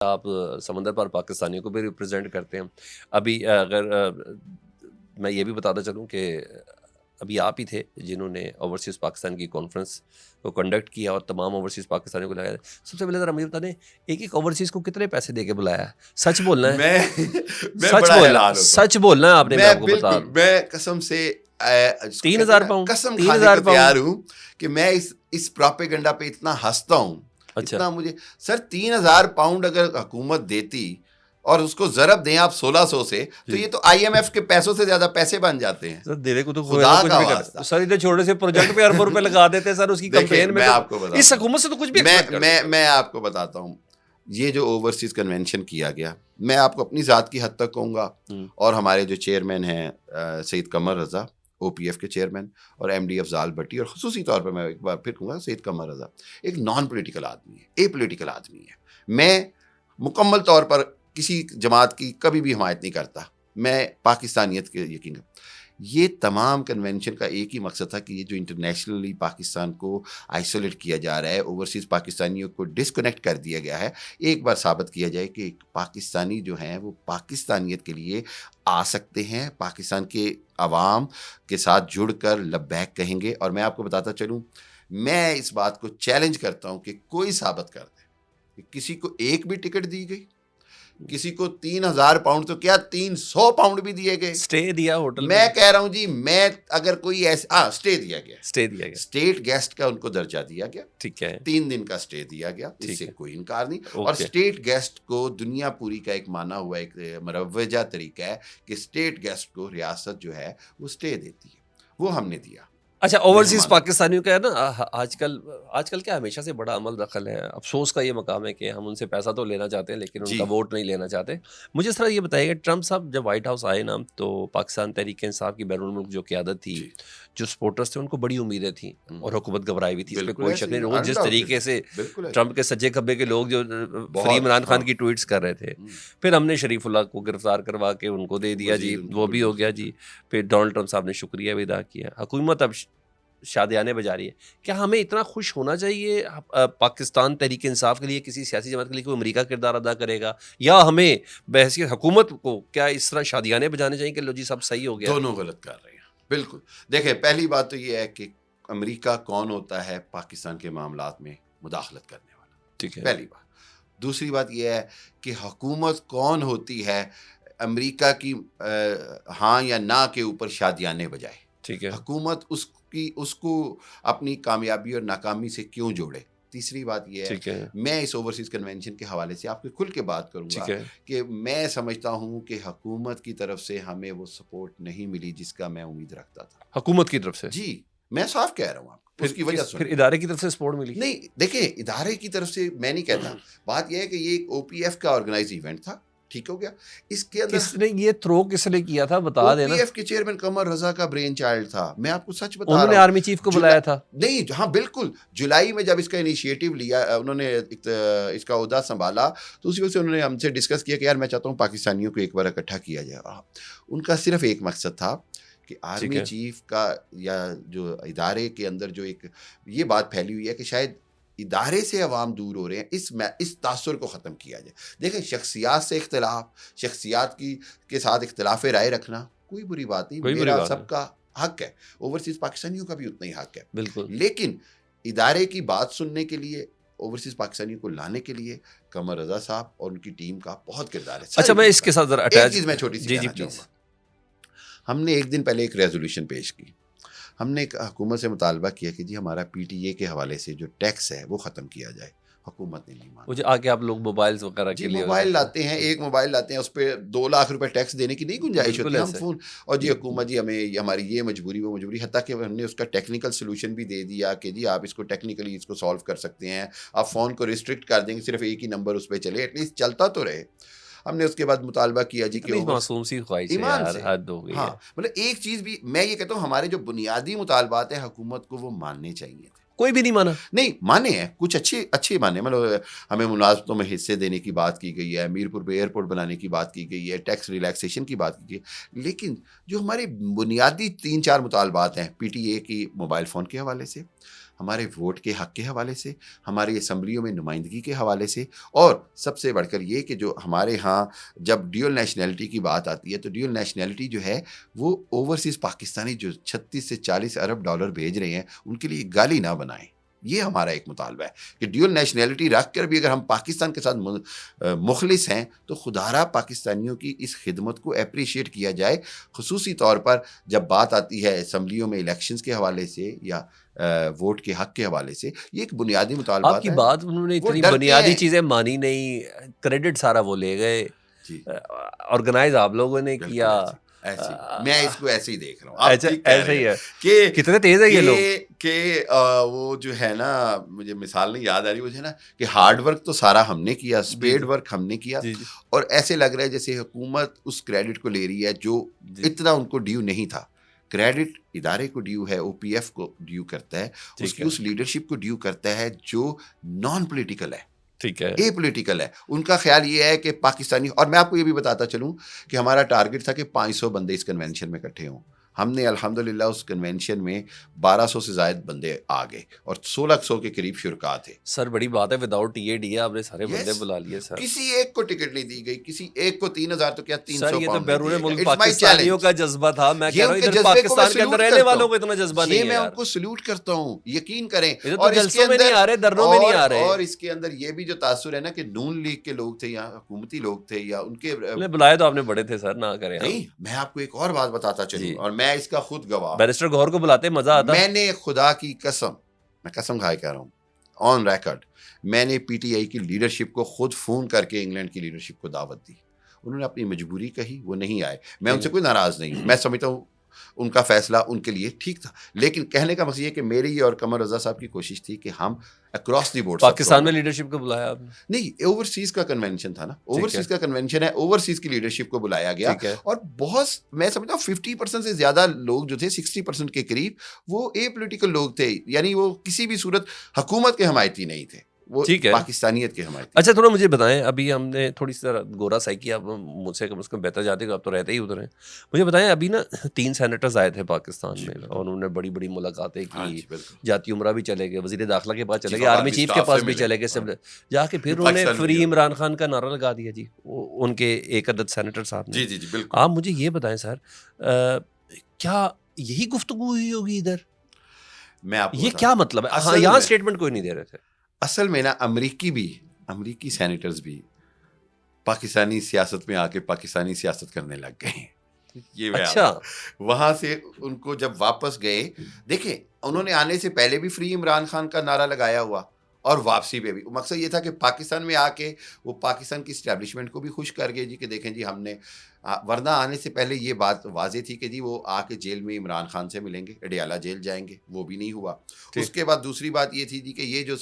آپ سمندر پر پاکستانیوں کو بھی ریپرزینٹ کرتے ہیں. ابھی اگر میں یہ بھی بتاتا چلوں کہ ابھی آپ ہی تھے جنہوں نے اوورسیز پاکستان کی کانفرنس کو کنڈکٹ کیا اور تمام اوورسیز پاکستانیوں کو لگایا. سب سے پہلے ذرا مجھے بتا دیں ایک اوورسیز کو کتنے پیسے دے کے بلایا ہے؟ سچ بولنا ہے, سچ بولنا, سچ بولنا ہے. آپ نے, میں آپ کو بتا دوں, میں قسم سے 3,000 پاؤنڈ, قسم کھانے کو تیار ہوں کہ میں اس پراپیگنڈا پہ اتنا ہنستا ہوں. اتنا مجھے سر 3,000 پاؤنڈ اگر حکومت دیتی اور اس کو ضرب دیں آپ 1,600 سے تو یہ تو آئی ایم ایف کے پیسوں سے زیادہ پیسے بن جاتے ہیں. سر دینے کو تو خدا کچھ کا بھی واسطہ کرتا سر, ادھر چھوٹے سے پروجیکٹ پہ اربوں روپے لگا دیتے ہیں سر اس کی کمپین میں. آپ کو اس حکومت سے تو کچھ بھی میں آپ کو بتاتا ہوں. یہ جو اوورسیز کنونشن کیا گیا, میں آپ کو اپنی ذات کی حد تک کہوں گا, اور ہمارے جو چیئرمین ہیں سید قمر رضا او پی ایف کے چیئرمین اور ایم ڈی افضال بھٹی, اور خصوصی طور پر میں ایک بار پھر کہوں گا سید قمر رضا ایک نان پولیٹیکل آدمی ہے, اے پولیٹیکل آدمی ہے. میں مکمل طور پر کسی جماعت کی کبھی بھی حمایت نہیں کرتا, میں پاکستانیت کے یقین. یہ تمام کنونشن کا ایک ہی مقصد تھا کہ یہ جو انٹرنیشنلی پاکستان کو آئسولیٹ کیا جا رہا ہے, اوورسیز پاکستانیوں کو ڈسکنیکٹ کر دیا گیا ہے, ایک بار ثابت کیا جائے کہ پاکستانی جو ہیں وہ پاکستانیت کے لیے آ سکتے ہیں, پاکستان کے عوام کے ساتھ جڑ کر لبیک کہیں گے. اور میں آپ کو بتاتا چلوں, میں اس بات کو چیلنج کرتا ہوں کہ کوئی ثابت کر دے کہ کسی کو ایک بھی ٹکٹ دی گئی, کسی کو 3,000 پاؤنڈ تو کیا 300 پاؤنڈ بھی دیے گئے, اسٹے دیا ہوٹل, میں کہہ رہا ہوں جی, میں اگر کوئی ایسا اسٹے دیا گیا, اسٹیٹ گیسٹ کا ان کو درجہ دیا گیا, ٹھیک ہے, 3 دن کا اسٹے دیا گیا, اس سے کوئی انکار نہیں. اور اسٹیٹ گیسٹ کو دنیا پوری کا ایک مانا ہوا ایک مروجہ طریقہ ہے کہ اسٹیٹ گیسٹ کو ریاست جو ہے وہ اسٹے دیتی ہے, وہ ہم نے دیا. اچھا اوورسیز پاکستانیوں کا ہے نا آج کل کیا ہمیشہ سے بڑا عمل دخل ہے. افسوس کا یہ مقام ہے کہ ہم ان سے پیسہ تو لینا چاہتے ہیں لیکن ان کا ووٹ نہیں لینا چاہتے. مجھے اس طرح یہ بتائیے کہ ٹرمپ صاحب جب وائٹ ہاؤس آئے نا تو پاکستان تحریک انصاف کی بیرون ملک جو قیادت تھی, جو سپورٹرز تھے, ان کو بڑی امیدیں تھیں اور حکومت گھبرائی ہوئی تھی, اس پہ کوئی شک نہیں. روز جس طریقے سے ٹرمپ کے سجے کھبے کے لوگ جو فری عمران خان کی ٹویٹس کر رہے تھے, پھر ہم نے شریف اللہ کو گرفتار کروا کے ان کو دے دیا جی, وہ بھی ہو گیا جی. پھر ڈونلڈ ٹرمپ صاحب نے شکریہ بھی ادا کیا. حکومت اب شادیانے بجا رہی ہے. کیا ہمیں اتنا خوش ہونا چاہیے پاکستان تحریک انصاف کے لیے, کسی سیاسی جماعت کے لیے, کوئی امریکہ کردار ادا کرے گا, یا ہمیں بحیثیت حکومت کو کیا اس طرح شادیانے بجانے چاہیے کہ لو جی سب صحیح ہو گیا؟ دونوں غلط کر رہے ہیں. بالکل. دیکھیں پہلی بات تو یہ ہے کہ امریکہ کون ہوتا ہے پاکستان کے معاملات میں مداخلت کرنے والا, ٹھیک ہے, پہلی بات. دوسری بات یہ ہے کہ حکومت کون ہوتی ہے امریکہ کی ہاں یا نہ کے اوپر شادیانے بجائے. ٹھیک ہے, حکومت اس کو اپنی کامیابی اور ناکامی سے کیوں جوڑے. تیسری بات یہ ہے, میں اس اوورسیز کنونشن کے حوالے سے آپ کو کھل کے بات کروں گا کہ میں سمجھتا ہوں کہ حکومت کی طرف سے ہمیں وہ سپورٹ نہیں ملی جس کا میں امید رکھتا تھا. حکومت کی طرف سے؟ جی میں صاف کہہ رہا ہوں آپ کو, اس کی وجہ سے. پھر ادارے کی طرف سے سپورٹ ملی؟ نہیں دیکھیں, ادارے کی طرف سے میں نہیں کہتا. بات یہ ہے کہ یہ ایک او پی ایف کا آرگنائز ایونٹ تھا, ٹھیک ہو گیا. اس کے اندر کس نے یہ تھرو کس نے کیا تھا بتا دینا. او پی ایف کے چیئرمین قمر رضا کا برین چائلڈ تھا, میں آپ کو سچ بتا رہا ہوں. انہوں نے آرمی چیف کو بلایا تھا؟ نہیں, ہاں بالکل. جولائی میں جب اس کا انیشیٹو لیا, انہوں نے اس کا عہدہ سنبھالا, تو اسی وجہ سے انہوں نے ہم سے ڈسکس کیا کہ یار میں چاہتا ہوں پاکستانیوں کو ایک بار اکٹھا کیا جائے. ان کا صرف ایک مقصد تھا کہ آرمی چیف کا یا جو ادارے کے اندر جو ایک یہ بات پھیلی ہوئی ہے کہ شاید ادارے سے عوام دور ہو رہے ہیں, اس تاثر کو ختم کیا جائے. دیکھیں شخصیات سے اختلاف, شخصیات کے ساتھ اختلاف رائے رکھنا کوئی بری بات نہیں, میرا سب کا حق ہے, اوورسیز پاکستانیوں کا بھی اتنا ہی حق ہے. بالکل. لیکن ادارے کی بات سننے کے لیے, اوورسیز پاکستانیوں کو لانے کے لیے قمر رضا صاحب اور ان کی ٹیم کا بہت کردار ہے. اچھا میں اس کے ساتھ ذرا ایک چیز میں چھوٹی سی کہنا چاہوں گا. ہم نے ایک دن پہلے ایک ریزولوشن پیش کی. ہم نے حکومت سے مطالبہ کیا کہ جی ہمارا پی ٹی اے کے حوالے سے جو ٹیکس ہے وہ ختم کیا جائے. حکومت نے نہیں مانا. آگے آپ لوگ موبائلز وغیرہ کے لیے موبائل لاتے ہیں, ایک موبائل لاتے ہیں, اس پہ 2 لاکھ روپے ٹیکس دینے کی نہیں گنجائش ہوتی. ہم فون اور جی حکومت جی ہمیں ہماری یہ مجبوری وہ مجبوری, حتیٰ کہ ہم نے اس کا ٹیکنیکل سلوشن بھی دے دیا کہ جی آپ اس کو ٹیکنیکلی اس کو سالو کر سکتے ہیں, آپ فون کو ریسٹرکٹ کر دیں گے, صرف ایک ہی نمبر اس پہ چلے, ایٹ لیسٹ چلتا تو رہے. ہم نے اس کے بعد مطالبہ کیا جی کہ معصوم سی خواہش ہے یار, حد ہو گئی. ہاں مطلب ایک چیز بھی میں یہ کہتا ہوں, ہمارے جو بنیادی مطالبات ہیں حکومت کو وہ ماننے چاہیے تھے. کوئی بھی نہیں مانا. نہیں مانے ہیں, کچھ اچھے مانے, مطلب ہمیں ملازمتوں میں حصے دینے کی بات کی گئی ہے, میرپور پہ ایئرپورٹ بنانے کی بات کی گئی ہے, ٹیکس ریلیکسیشن کی بات کی گئی ہے. لیکن جو ہمارے بنیادی 3-4 مطالبات ہیں پی ٹی اے کی موبائل فون کے حوالے سے, ہمارے ووٹ کے حق کے حوالے سے، ہماری اسمبلیوں میں نمائندگی کے حوالے سے، اور سب سے بڑھ کر یہ کہ جو ہمارے ہاں جب ڈیول نیشنلٹی کی بات آتی ہے تو ڈیول نیشنلٹی جو ہے وہ اوورسیز پاکستانی جو 36 سے 40 ارب ڈالر بھیج رہے ہیں ان کے لیے گالی نہ بنائیں. یہ ہمارا ایک مطالبہ ہے کہ ڈیول نیشنلٹی رکھ کر بھی اگر ہم پاکستان کے ساتھ مخلص ہیں تو خدارہ پاکستانیوں کی اس خدمت کو اپریشیٹ کیا جائے، خصوصی طور پر جب بات آتی ہے اسمبلیوں میں الیکشنز کے حوالے سے یا ووٹ کے حق کے حوالے سے. یہ ایک بنیادی مطالبات آپ کی ہے. بات انہوں نے وہ اتنی ڈرتے بنیادی ہیں. چیزیں مانی نہیں، کریڈٹ سارا وہ لے گئے، جی آرگنائز آپ لوگوں نے بالکل کیا. ایسی میں اس کو ایسے ہی دیکھ رہا ہوں. آپ ایسا ٹھیک کہہ ایسا رہے ہی ہیں ہے. کہ کتنے تیز ہے یہ لوگ. کہ وہ جو ہے نا، مجھے مثال نہیں یاد آ رہی، وہ جو ہے نا کہ ہارڈ ورک تو سارا ہم نے کیا، اسپیڈ ورک ہم نے کیا، جی جی اور ایسے لگ رہا ہے جیسے حکومت اس کریڈٹ کو لے رہی ہے جو اتنا ان کو ڈیو نہیں تھا. کریڈٹ ادارے کو ڈیو ہے، او پی ایف کو ڈیو کرتا ہے، اس کی اس لیڈرشپ کو ڈیو کرتا ہے جو نان پولیٹیکل ہے، ٹھیک ہے، اے پولیٹیکل ہے. ان کا خیال یہ ہے کہ پاکستانی، اور میں آپ کو یہ بھی بتاتا چلوں کہ ہمارا ٹارگٹ تھا کہ 500 بندے اس کنونشن میں اکٹھے ہوں. ہم نے الحمدللہ اس کنونشن میں 1200 سے زائد بندے آ گئے اور 1600 کے قریب شرکاء تھے. سر بڑی بات ہے، without T A D A آپ نے سارے بندے Yes. بلا لیے سر. کسی ایک کو ٹکٹ نہیں دی گئی، کسی ایک کو 3000 تو کیا سر 300 یہ تو پاؤنڈ نہیں بیرون دیا گیا. ملک اٹس مائی پاکستانیوں چیلنج. کا جذبہ تھا. میں یہ کہہ رہا ان ہوں کے ادھر جذبے کو میں پاکستان کے اندر سلوٹ رہنے کرتا والوں ہوں، کو اتنا جذبہ یہ نہیں ہے میں ان یار. کو سلوٹ کرتا ہوں. یقین کریں. ادھر تو اور اس جلسوں کے میں نہیں اندر آ رہے، دھرنوں میں نہیں آ رہے. اور اس کے اندر یہ بھی جو تاثر ہے نا کہ نون لیگ کے لوگ تھے یا حکومتی لوگ تھے یا ان کے بلائے تو آپ نے بڑے تھے سر، نہ کریں. نہیں، میں آپ کو ایک اور بات بتاتا چلوں اور میں اس کا خود گواہ. بیرسٹر گوہر کو بلاتے مزہ آتا. میں نے خدا کی قسم، میں قسم کھائے کہہ رہا ہوں آن ریکارڈ، میں نے پی ٹی آئی کی لیڈرشپ کو خود فون کر کے انگلینڈ کی لیڈرشپ کو دعوت دی. انہوں نے اپنی مجبوری کہی، وہ نہیں آئے. میں ان سے کوئی ناراض نہیں ہوں، میں سمجھتا ہوں ان کا فیصلہ ان کے لیے ٹھیک تھا. لیکن کہنے کا مقصد یہ کہ میری اور قمر رضا صاحب کی کوشش تھی کہ ہم اکراس دی بورڈ. پاکستان میں لیڈرشپ کو بلایا آپ نے؟ نہیں، اوورسیز کا کنونشن تھا نا، اوورسیز کا کنونشن ہے، اوورسیز کی لیڈرشپ کو بلایا گیا. اور بہت، میں سمجھتا ہوں 50% سے زیادہ لوگ جو تھے، 60% کے قریب، وہ اے پولیٹیکل لوگ تھے. یعنی وہ کسی بھی صورت حکومت کے حمایتی نہیں تھے، وہ پاکستانیت کے حمایتی. اچھا تھوڑا مجھے بتائیں، ابھی ہم نے تھوڑی سی گورا سائیکی، آپ مجھ سے کم از کم بہتر جاتے، آپ تو رہتے ہی ادھر ہیں. مجھے بتائیں، ابھی نا 3 سینیٹرز آئے تھے پاکستان میں اور انہوں نے بڑی بڑی ملاقاتیں کی، جاتی عمرہ بھی چلے گئے، وزیر داخلہ کے پاس چلے گئے، آرمی چیف کے پاس بھی چلے گئے، سب جا کے پھر انہوں نے فری عمران خان کا نعرہ لگا دیا جی، ان کے ایک عدد سینیٹر صاحب نے. جی بالکل. آپ مجھے یہ بتائیں سر، کیا یہی گفتگو ہوئی ہوگی ادھر؟ میں آپ یہ کیا مطلب ہے؟ ہاں، یہاں اسٹیٹمنٹ کوئی نہیں دے رہے تھے. اصل میں نا امریکی سینیٹرز بھی پاکستانی سیاست میں آ کے پاکستانی سیاست کرنے لگ گئے ہیں. یہ اچھا، وہاں سے ان کو جب واپس گئے، دیکھیں انہوں نے آنے سے پہلے بھی فری عمران خان کا نعرہ لگایا ہوا اور واپسی پہ بھی. مقصد یہ تھا کہ پاکستان میں آ کے وہ پاکستان کی اسٹیبلشمنٹ کو بھی خوش کر گئے جی کہ دیکھیں جی ہم نے، ورنہ آنے سے پہلے یہ بات واضح تھی کہ جی وہ آ کے جیل میں عمران خان سے ملیں گے، اڈیالہ جیل جائیں گے، وہ بھی نہیں ہوا. اس کے بعد دوسری بات یہ تھی جی کہ یہ جو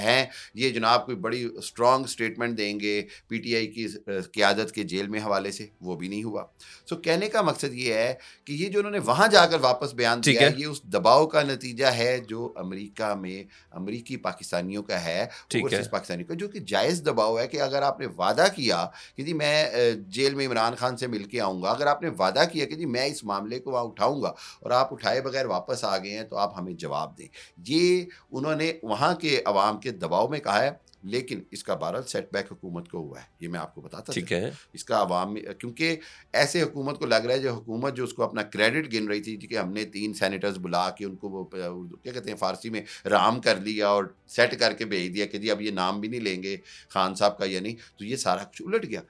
ہیں یہ جناب کوئی بڑی اسٹرانگ اسٹیٹمنٹ دیں گے پی ٹی آئی کی قیادت کے جیل میں حوالے سے، وہ بھی نہیں ہوا. سو کہنے کا مقصد یہ ہے کہ یہ جو انہوں نے وہاں جا کر واپس بیان دیا ہے، یہ اس دباؤ کا نتیجہ ہے جو امریکہ میں امریکی پاکستانیوں کا ہے، اوورسیز پاکستانیوں کا، جو کہ جائز دباؤ ہے کہ اگر آپ نے وعدہ کیا کہ جی میں جیل میں عمران خان سے مل کے آؤں گا، اگر آپ نے وعدہ کیا کہ جی میں اس معاملے کو وہاں اٹھاؤں گا اور آپ اٹھائے بغیر واپس آ گئے ہیں تو آپ ہمیں جواب دیں. یہ انہوں نے وہاں کے عوام کے دباؤ میں کہا ہے. لیکن اس کا بہرحال سیٹ بیک حکومت کو ہوا ہے، یہ میں آپ کو بتاتا ہوں. اس کا عوام میں، کیونکہ ایسے حکومت کو لگ رہا ہے جو حکومت جو اس کو اپنا کریڈٹ گن رہی تھی کہ ہم نے 3 سینیٹرز بلا کے ان کو وہ کیا کہتے ہیں فارسی میں رام کر لیا اور سیٹ کر کے بھیج دیا کہ جی اب یہ نام بھی نہیں لیں گے خان صاحب کا یا نہیں، تو یہ سارا کچھ الٹ گیا.